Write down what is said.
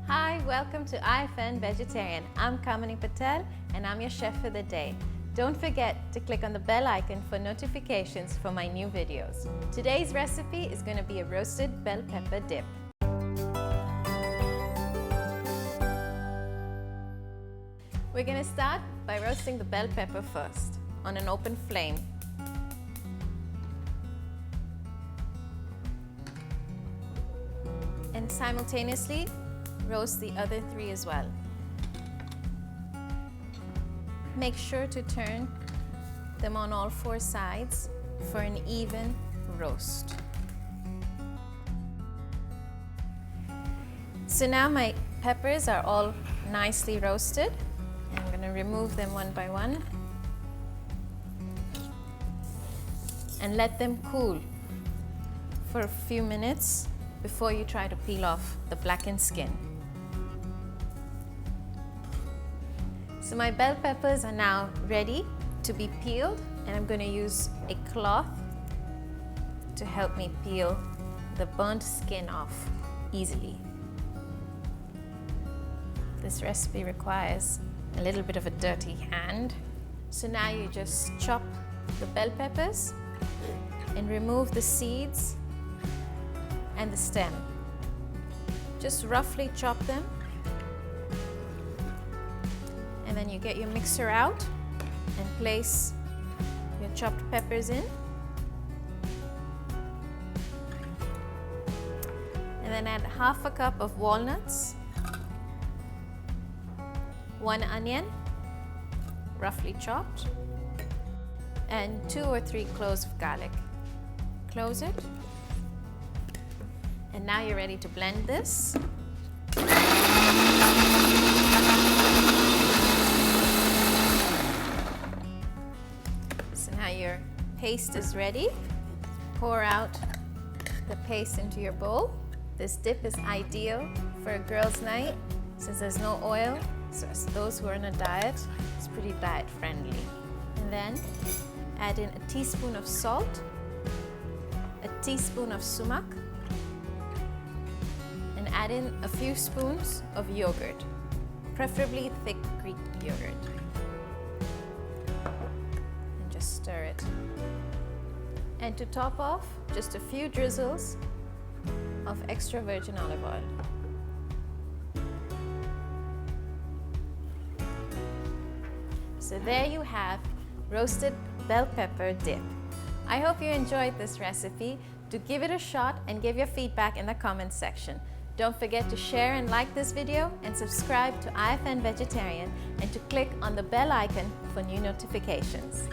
Hi, welcome to IFN Vegetarian. I'm Kamini and I'm your chef for the day. Don't forget to click on the bell icon for notifications for my new videos. Today's recipe is going to be a roasted bell pepper dip. We're going to start by roasting the bell pepper first on an open flame. And simultaneously roast the other three as well. Make sure to turn them on all four sides for an even roast. So now my peppers are all nicely roasted. I'm going to remove them one by one and let them cool for a few minutes before you try to peel off the blackened skin. So my bell peppers are now ready to be peeled, and I'm going to use a cloth to help me peel the burnt skin off easily. This recipe requires a little bit of a dirty hand. So now you just chop the bell peppers and remove the seeds and the stem. Just roughly chop them, and then you get your mixer out and place your chopped peppers in, and then add half a cup of walnuts, 1 onion roughly chopped, and 2 or 3 cloves of garlic. Close it. And now you're ready to blend this. So now your paste is ready. Pour out the paste into your bowl. This dip is ideal for a girls' night since there's no oil. So as those who are on a diet, it's pretty diet friendly. And then add in a teaspoon of salt, a teaspoon of sumac, and add in a few spoons of yogurt, preferably thick Greek yogurt. And just stir it. And to top off, just a few drizzles of extra virgin olive oil. So there you have roasted bell pepper dip. I hope you enjoyed this recipe. Do give it a shot and give your feedback in the comments section. Don't forget to share and like this video and subscribe to IFN Vegetarian and to click on the bell icon for new notifications.